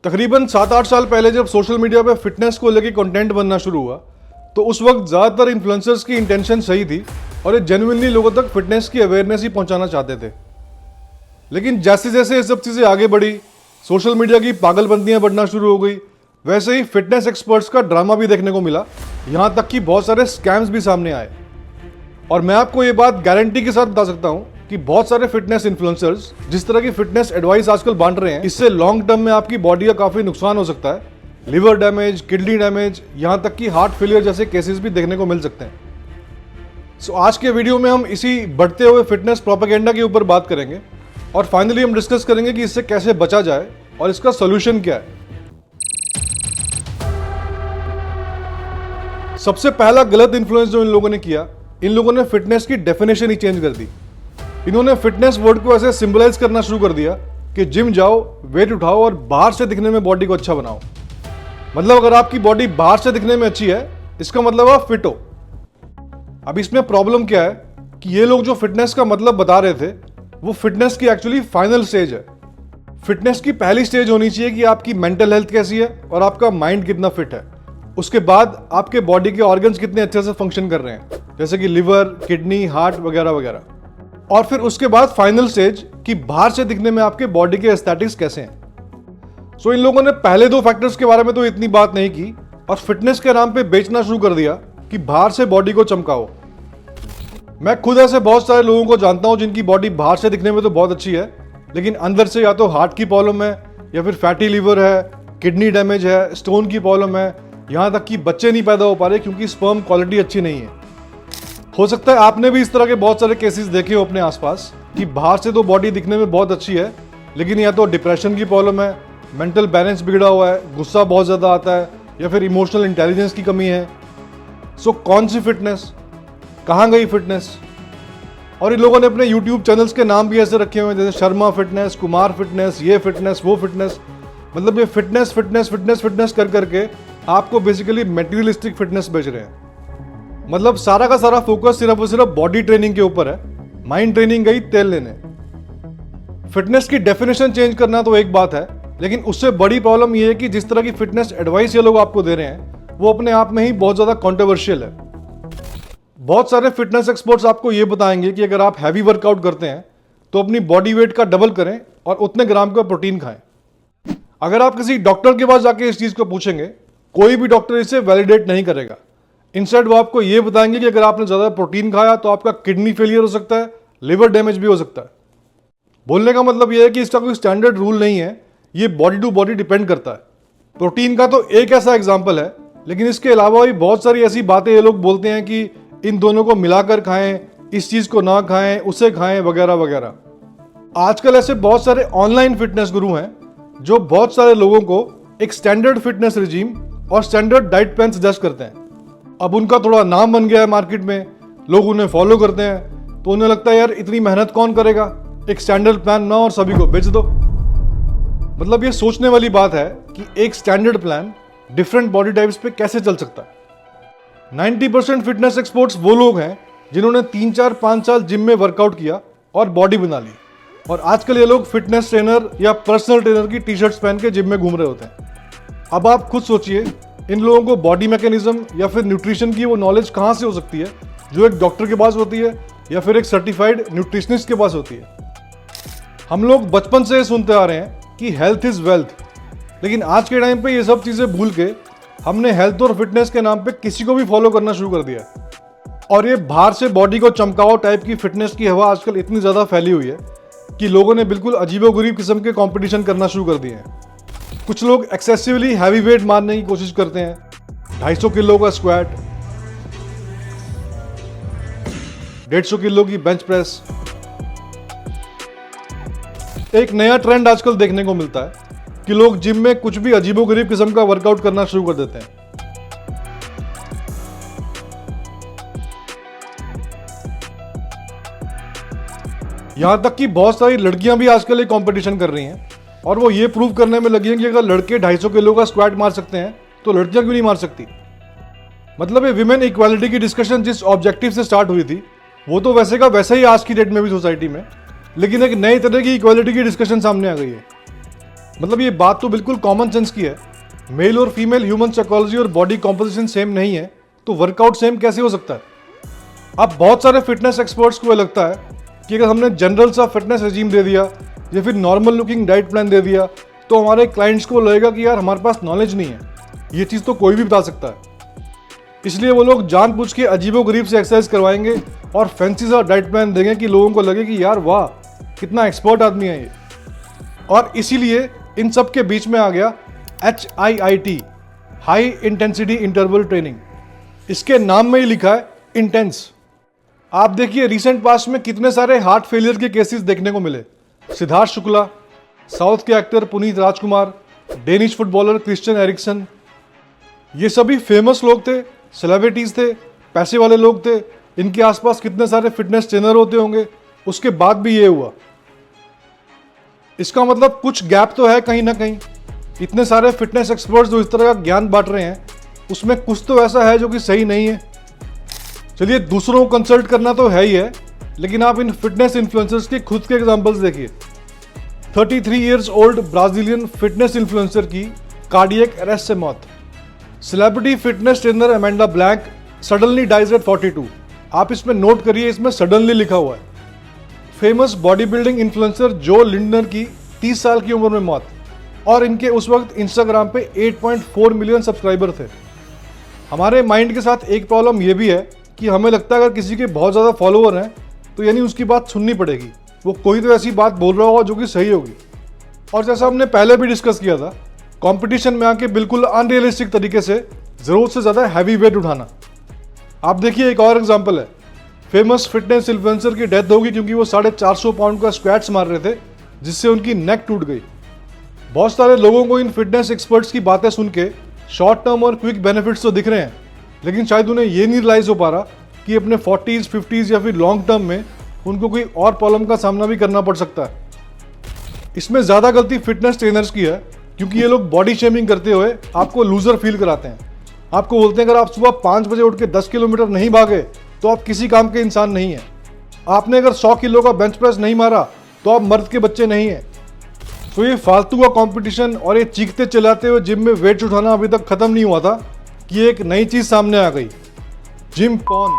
तकरीबन 7-8 साल पहले जब सोशल मीडिया पे फिटनेस को लेके कंटेंट बनना शुरू हुआ तो उस वक्त ज़्यादातर इन्फ्लुएंसर्स की इंटेंशन सही थी और ये जेन्युइनली लोगों तक फिटनेस की अवेयरनेस ही पहुंचाना चाहते थे। लेकिन जैसे जैसे ये सब चीज़ें आगे बढ़ी, सोशल मीडिया की पागलबंदियां बढ़ना शुरू हो गई, वैसे ही फिटनेस एक्सपर्ट्स का ड्रामा भी देखने को मिला। यहाँ तक कि बहुत सारे स्कैम्स भी सामने आए। और मैं आपको ये बात गारंटी के साथ बता सकता हूँ कि बहुत सारे फिटनेस इन्फ्लुएंसर्स जिस तरह की फिटनेस एडवाइस आजकल बांट रहे हैं, इससे लॉन्ग टर्म में आपकी बॉडी का काफ़ी नुकसान हो सकता है। लिवर डैमेज, किडनी डैमेज, यहाँ तक कि हार्ट फेलियर जैसे केसेस भी देखने को मिल सकते हैं। सो आज के वीडियो में हम इसी बढ़ते हुए फिटनेस प्रोपेगेंडा के ऊपर बात करेंगे और फाइनली हम डिस्कस करेंगे कि इससे कैसे बचा जाए और इसका सोल्यूशन क्या है। सबसे पहला गलत इन्फ्लुएंस जो इन लोगों ने किया, इन लोगों ने फिटनेस की डेफिनेशन ही चेंज कर दी। इन्होंने फिटनेस वर्ड को ऐसे सिंबलाइज करना शुरू कर दिया कि जिम जाओ, वेट उठाओ और बाहर से दिखने में बॉडी को अच्छा बनाओ। मतलब अगर आपकी बॉडी बाहर से दिखने में अच्छी है, इसका मतलब आप फिट हो। अब इसमें प्रॉब्लम क्या है कि ये लोग जो फिटनेस का मतलब बता रहे थे, वो फिटनेस की एक्चुअली फाइनल स्टेज है। फिटनेस की पहली स्टेज होनी चाहिए कि आपकी मेंटल हेल्थ कैसी है और आपका माइंड कितना फिट है। उसके बाद आपके बॉडी के ऑर्गन्स कितने अच्छे से फंक्शन कर रहे हैं, जैसे कि लिवर, किडनी, हार्ट वगैरह वगैरह। और फिर उसके बाद फाइनल स्टेज कि बाहर से दिखने में आपके बॉडी के एस्थेटिक्स कैसे हैं। सो इन लोगों ने पहले दो फैक्टर्स के बारे में तो इतनी बात नहीं की और फिटनेस के नाम पे बेचना शुरू कर दिया कि बाहर से बॉडी को चमकाओ। मैं खुद ऐसे बहुत सारे लोगों को जानता हूं जिनकी बॉडी बाहर से दिखने में तो बहुत अच्छी है, लेकिन अंदर से या तो हार्ट की प्रॉब्लम है या फिर फैटी लिवर है, किडनी डैमेज है, स्टोन की प्रॉब्लम है, यहाँ तक कि बच्चे नहीं पैदा हो पा रहे क्योंकि स्पर्म क्वालिटी अच्छी नहीं है। हो सकता है आपने भी इस तरह के बहुत सारे केसेस देखे हो अपने आसपास कि बाहर से तो बॉडी दिखने में बहुत अच्छी है, लेकिन या तो डिप्रेशन की प्रॉब्लम है, मेंटल बैलेंस बिगड़ा हुआ है, गुस्सा बहुत ज़्यादा आता है या फिर इमोशनल इंटेलिजेंस की कमी है। सो कौन सी फिटनेस, कहाँ गई फिटनेस? और इन लोगों ने अपने यूट्यूब चैनल्स के नाम भी ऐसे रखे हुए हैं जैसे शर्मा फिटनेस, कुमार फिटनेस, ये फिटनेस, वो फिटनेस। मतलब ये फिटनेस फिटनेस फिटनेस फिटनेस कर करके आपको बेसिकली मेटीरियलिस्टिक फिटनेस बेच रहे हैं। मतलब सारा का सारा फोकस सिर्फ और सिर्फ बॉडी ट्रेनिंग के ऊपर है। माइंड ट्रेनिंग गई तेल लेने। फिटनेस की डेफिनेशन चेंज करना तो एक बात है, लेकिन उससे बड़ी प्रॉब्लम यह है कि जिस तरह की फिटनेस एडवाइस ये लोग आपको दे रहे हैं वो अपने आप में ही बहुत ज़्यादा कॉन्ट्रोवर्शियल है। बहुत सारे फिटनेस एक्सपर्ट्स आपको ये बताएंगे कि अगर आप हैवी वर्कआउट करते हैं तो अपनी बॉडी वेट का डबल करें और उतने ग्राम का प्रोटीन खाएं। अगर आप किसी डॉक्टर के पास जाके इस चीज़ को पूछेंगे, कोई भी डॉक्टर इसे वैलिडेट नहीं करेगा। इंस्टेड वो आपको ये बताएंगे कि अगर आपने ज़्यादा प्रोटीन खाया तो आपका किडनी फेलियर हो सकता है, लिवर डैमेज भी हो सकता है। बोलने का मतलब ये है कि इसका कोई स्टैंडर्ड रूल नहीं है, ये बॉडी टू बॉडी डिपेंड करता है। प्रोटीन का तो एक ऐसा एग्जाम्पल है, लेकिन इसके अलावा भी बहुत सारी ऐसी बातें ये लोग बोलते हैं कि इन दोनों को मिलाकर खाएं, इस चीज़ को ना खाएं, उसे खाएं वगैरह वगैरह। आजकल ऐसे बहुत सारे ऑनलाइन फिटनेस गुरु हैं जो बहुत सारे लोगों को एक स्टैंडर्ड फिटनेस रिजीम और स्टैंडर्ड डाइट प्लान सजेस्ट करते हैं। अब उनका थोड़ा नाम बन गया है मार्केट में, लोग उन्हें फॉलो करते हैं, तो उन्हें लगता है यार इतनी मेहनत कौन करेगा, एक स्टैंडर्ड प्लान ना और सभी को बेच दो। मतलब ये सोचने वाली बात है कि एक standard plan different body types पे कैसे चल सकता है। 90% फिटनेस एक्सपर्ट्स वो लोग हैं जिन्होंने 3-4-5 साल जिम में वर्कआउट किया और बॉडी बना ली, और आजकल ये लोग फिटनेस ट्रेनर या पर्सनल ट्रेनर की टी-शर्ट्स पहन के जिम में घूम रहे होते हैं। अब आप खुद सोचिए, इन लोगों को बॉडी मैकेनिज्म या फिर न्यूट्रिशन की वो नॉलेज कहाँ से हो सकती है जो एक डॉक्टर के पास होती है या फिर एक सर्टिफाइड न्यूट्रिशनिस्ट के पास होती है। हम लोग बचपन से सुनते आ रहे हैं कि हेल्थ इज वेल्थ, लेकिन आज के टाइम पे ये सब चीज़ें भूल के हमने हेल्थ और फिटनेस के नाम पे किसी को भी फॉलो करना शुरू कर दिया। और ये बाहर से बॉडी को चमकाओ टाइप की फिटनेस की हवा आजकल इतनी ज़्यादा फैली हुई है कि लोगों ने बिल्कुल अजीबोगरीब किस्म के कंपटीशन करना शुरू कर दिए हैं। कुछ लोग एक्सेसिवली हैवी वेट मारने की कोशिश करते हैं, 250 किलो का स्क्वाट, 150 किलो की बेंच प्रेस। एक नया ट्रेंड आजकल देखने को मिलता है कि लोग जिम में कुछ भी अजीबोगरीब किस्म का वर्कआउट करना शुरू कर देते हैं। यहां तक कि बहुत सारी लड़कियां भी आजकल एक कंपटीशन कर रही हैं और वो ये प्रूव करने में लगी हैं कि अगर लड़के 250 किलो का स्क्वाट मार सकते हैं तो लड़कियां क्यों नहीं मार सकती। मतलब ये विमेन इक्वालिटी की डिस्कशन जिस ऑब्जेक्टिव से स्टार्ट हुई थी वो तो वैसे का वैसे ही आज की डेट में भी सोसाइटी में, लेकिन एक नई तरह की इक्वालिटी की डिस्कशन सामने आ गई है। मतलब ये बात तो बिल्कुल कॉमन सेंस की है। मेल और फीमेल ह्यूमन साइकोलॉजी और बॉडी कॉम्पोजिशन सेम नहीं है तो वर्कआउट सेम कैसे हो सकता है? अब बहुत सारे फिटनेस एक्सपर्ट्स को लगता है कि अगर हमने जनरल सा फिटनेस रेजीम दे दिया या फिर नॉर्मल लुकिंग डाइट प्लान दे दिया तो हमारे क्लाइंट्स को लगेगा कि यार हमारे पास नॉलेज नहीं है, ये चीज़ तो कोई भी बता सकता है। इसलिए वो लोग जानबूझ के अजीबोगरीब से एक्सरसाइज करवाएंगे और फैंसी सा डाइट प्लान देंगे कि लोगों को लगे कि यार वाह कितना एक्सपर्ट आदमी है ये। और इसीलिए इन सब के बीच में आ गया HIIT, high intensity interval training. इसके नाम में ही लिखा है इंटेंस। आप देखिए रिसेंट पास्ट में कितने सारे हार्ट फेलियर के केसेस देखने को मिले। सिद्धार्थ शुक्ला, साउथ के एक्टर पुनीत राजकुमार, डेनिश फुटबॉलर क्रिश्चियन एरिक्सन, ये सभी फेमस लोग थे, सेलिब्रिटीज थे, पैसे वाले लोग थे। इनके आसपास कितने सारे फिटनेस ट्रेनर होते होंगे, उसके बाद भी ये हुआ। इसका मतलब कुछ गैप तो है कहीं ना कहीं। इतने सारे फिटनेस एक्सपर्ट्स जो इस तरह का ज्ञान बांट रहे हैं उसमें कुछ तो ऐसा है जो कि सही नहीं है। चलिए दूसरों को कंसल्ट करना तो है ही है, लेकिन आप इन फिटनेस इन्फ्लुएंसर्स के खुद के एग्जांपल्स देखिए। 33 years old Brazilian fitness influencer की कार्डियक अरेस्ट से मौत। Celebrity fitness trainer Amanda Blank suddenly dies at 42। आप इसमें नोट करिए, इसमें सडनली लिखा हुआ है। फेमस बॉडी बिल्डिंग इन्फ्लुएंसर जो लिंडनर की 30 साल की उम्र में मौत, और इनके उस वक्त इंस्टाग्राम पे 8.4 मिलियन सब्सक्राइबर थे। हमारे माइंड के साथ एक प्रॉब्लम ये भी है कि हमें लगता है अगर किसी के बहुत ज़्यादा फॉलोअर हैं तो यानी उसकी बात सुननी पड़ेगी, वो कोई तो ऐसी बात बोल रहा होगा जो कि सही होगी। और जैसा हमने पहले भी डिस्कस किया था, कंपटीशन में आके बिल्कुल अनरियलिस्टिक तरीके से ज़रूरत से ज़्यादा हैवी वेट उठाना। आप देखिए एक और एग्जांपल है, फेमस फिटनेस इन्फ्लुएंसर की डेथ होगी क्योंकि वो 450 पाउंड का स्क्वैट्स मार रहे थे जिससे उनकी नेक टूट गई। बहुत सारे लोगों को इन फिटनेस एक्सपर्ट्स की बातें सुन के शॉर्ट टर्म और क्विक बेनिफिट्स तो दिख रहे हैं, लेकिन शायद उन्हें ये नहीं रियलाइज हो पा रहा कि अपने 40s 50s या फिर लॉन्ग टर्म में उनको कोई और प्रॉब्लम का सामना भी करना पड़ सकता है। इसमें ज़्यादा गलती फिटनेस ट्रेनर्स की है क्योंकि ये लोग बॉडी शेमिंग करते हुए आपको लूजर फील कराते हैं। आपको बोलते हैं अगर आप सुबह 5 बजे उठ के 10 किलोमीटर नहीं भागे तो आप किसी काम के इंसान नहीं हैं। आपने अगर 100 किलो का बेंच प्रेस नहीं मारा तो आप मर्द के बच्चे नहीं हैं। तो ये फालतू का कंपटीशन और ये चीखते चिल्लाते हुए जिम में वेट उठाना अभी तक खत्म नहीं हुआ था कि एक नई चीज सामने आ गई, जिम पॉर्न।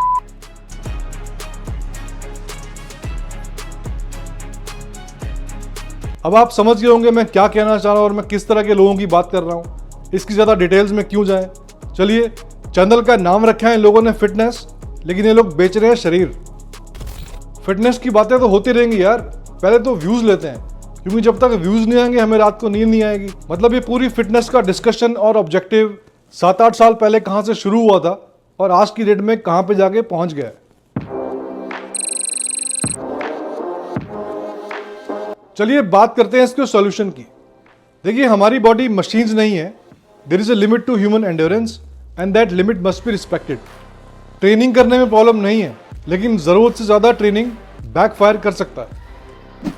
अब आप समझ गए होंगे मैं क्या कहना चाह रहा हूं और मैं किस तरह के लोगों की बात कर रहा हूं। इसकी ज्यादा डिटेल्स में क्यों जाएं। चलिए, चैनल का नाम रखा है इन लोगों ने फिटनेस, लेकिन ये लोग बेच रहे हैं शरीर। फिटनेस की बातें तो होती रहेंगी यार, पहले तो व्यूज लेते हैं, क्योंकि जब तक व्यूज नहीं आएंगे हमें रात को नींद नहीं आएगी। मतलब ये पूरी फिटनेस का डिस्कशन और ऑब्जेक्टिव 7-8 साल पहले कहां से शुरू हुआ था और आज की डेट में कहां पे जाके पहुंच गया है। चलिए बात करते हैं इसके सॉल्यूशन की। देखिए, हमारी बॉडी मशीन्स नहीं है। There is a limit to human endurance and that limit must be respected. Training करने में प्रॉब्लम नहीं है, लेकिन जरूरत से ज्यादा ट्रेनिंग बैकफायर कर सकता है।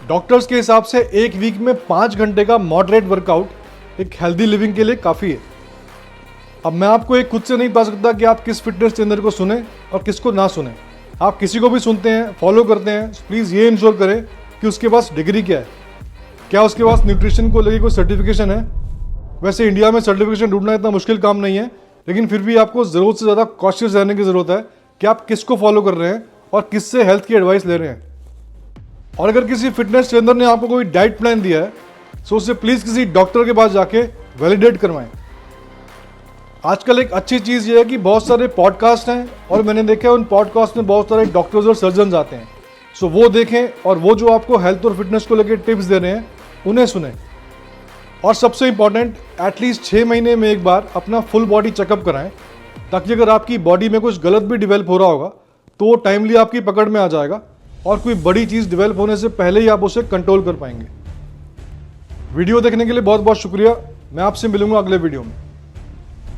डॉक्टर्स के हिसाब से एक वीक में 5 घंटे का मॉडरेट वर्कआउट एक हेल्दी लिविंग के लिए काफ़ी है। अब मैं आपको एक खुद से नहीं बता सकता कि आप किस फिटनेस ट्रेनर को सुने और किसको ना सुने। आप किसी को भी सुनते हैं, फॉलो करते हैं, प्लीज़ ये इंश्योर करें कि उसके पास डिग्री क्या है, क्या उसके पास न्यूट्रिशन को लेकर कोई सर्टिफिकेशन है। वैसे इंडिया में सर्टिफिकेशन ढूंढना इतना मुश्किल काम नहीं है, लेकिन फिर भी आपको ज़रूरत से ज़्यादा कॉशियस रहने की ज़रूरत है कि आप किसको फॉलो कर रहे हैं और किससे हेल्थ की एडवाइस ले रहे हैं। और अगर किसी फिटनेस ट्रेनर ने आपको कोई डाइट प्लान दिया है तो उसे प्लीज़ किसी डॉक्टर के पास जाके वैलिडेट करवाएं। आजकल एक अच्छी चीज़ ये है कि बहुत सारे पॉडकास्ट हैं और मैंने देखा है उन पॉडकास्ट में बहुत सारे डॉक्टर्स और सर्जन आते हैं। सो वो देखें और वो जो आपको हेल्थ और फिटनेस को लेकर टिप्स दे रहे हैं उन्हें सुने। और सबसे इंपॉर्टेंट, एटलीस्ट 6 महीने में एक बार अपना फुल बॉडी चेकअप कराएं, ताकि अगर आपकी बॉडी में कुछ गलत भी डेवलप हो रहा होगा तो वो टाइमली आपकी पकड़ में आ जाएगा और कोई बड़ी चीज़ डेवलप होने से पहले ही आप उसे कंट्रोल कर पाएंगे। वीडियो देखने के लिए बहुत बहुत शुक्रिया। मैं आपसे मिलूंगा अगले वीडियो में।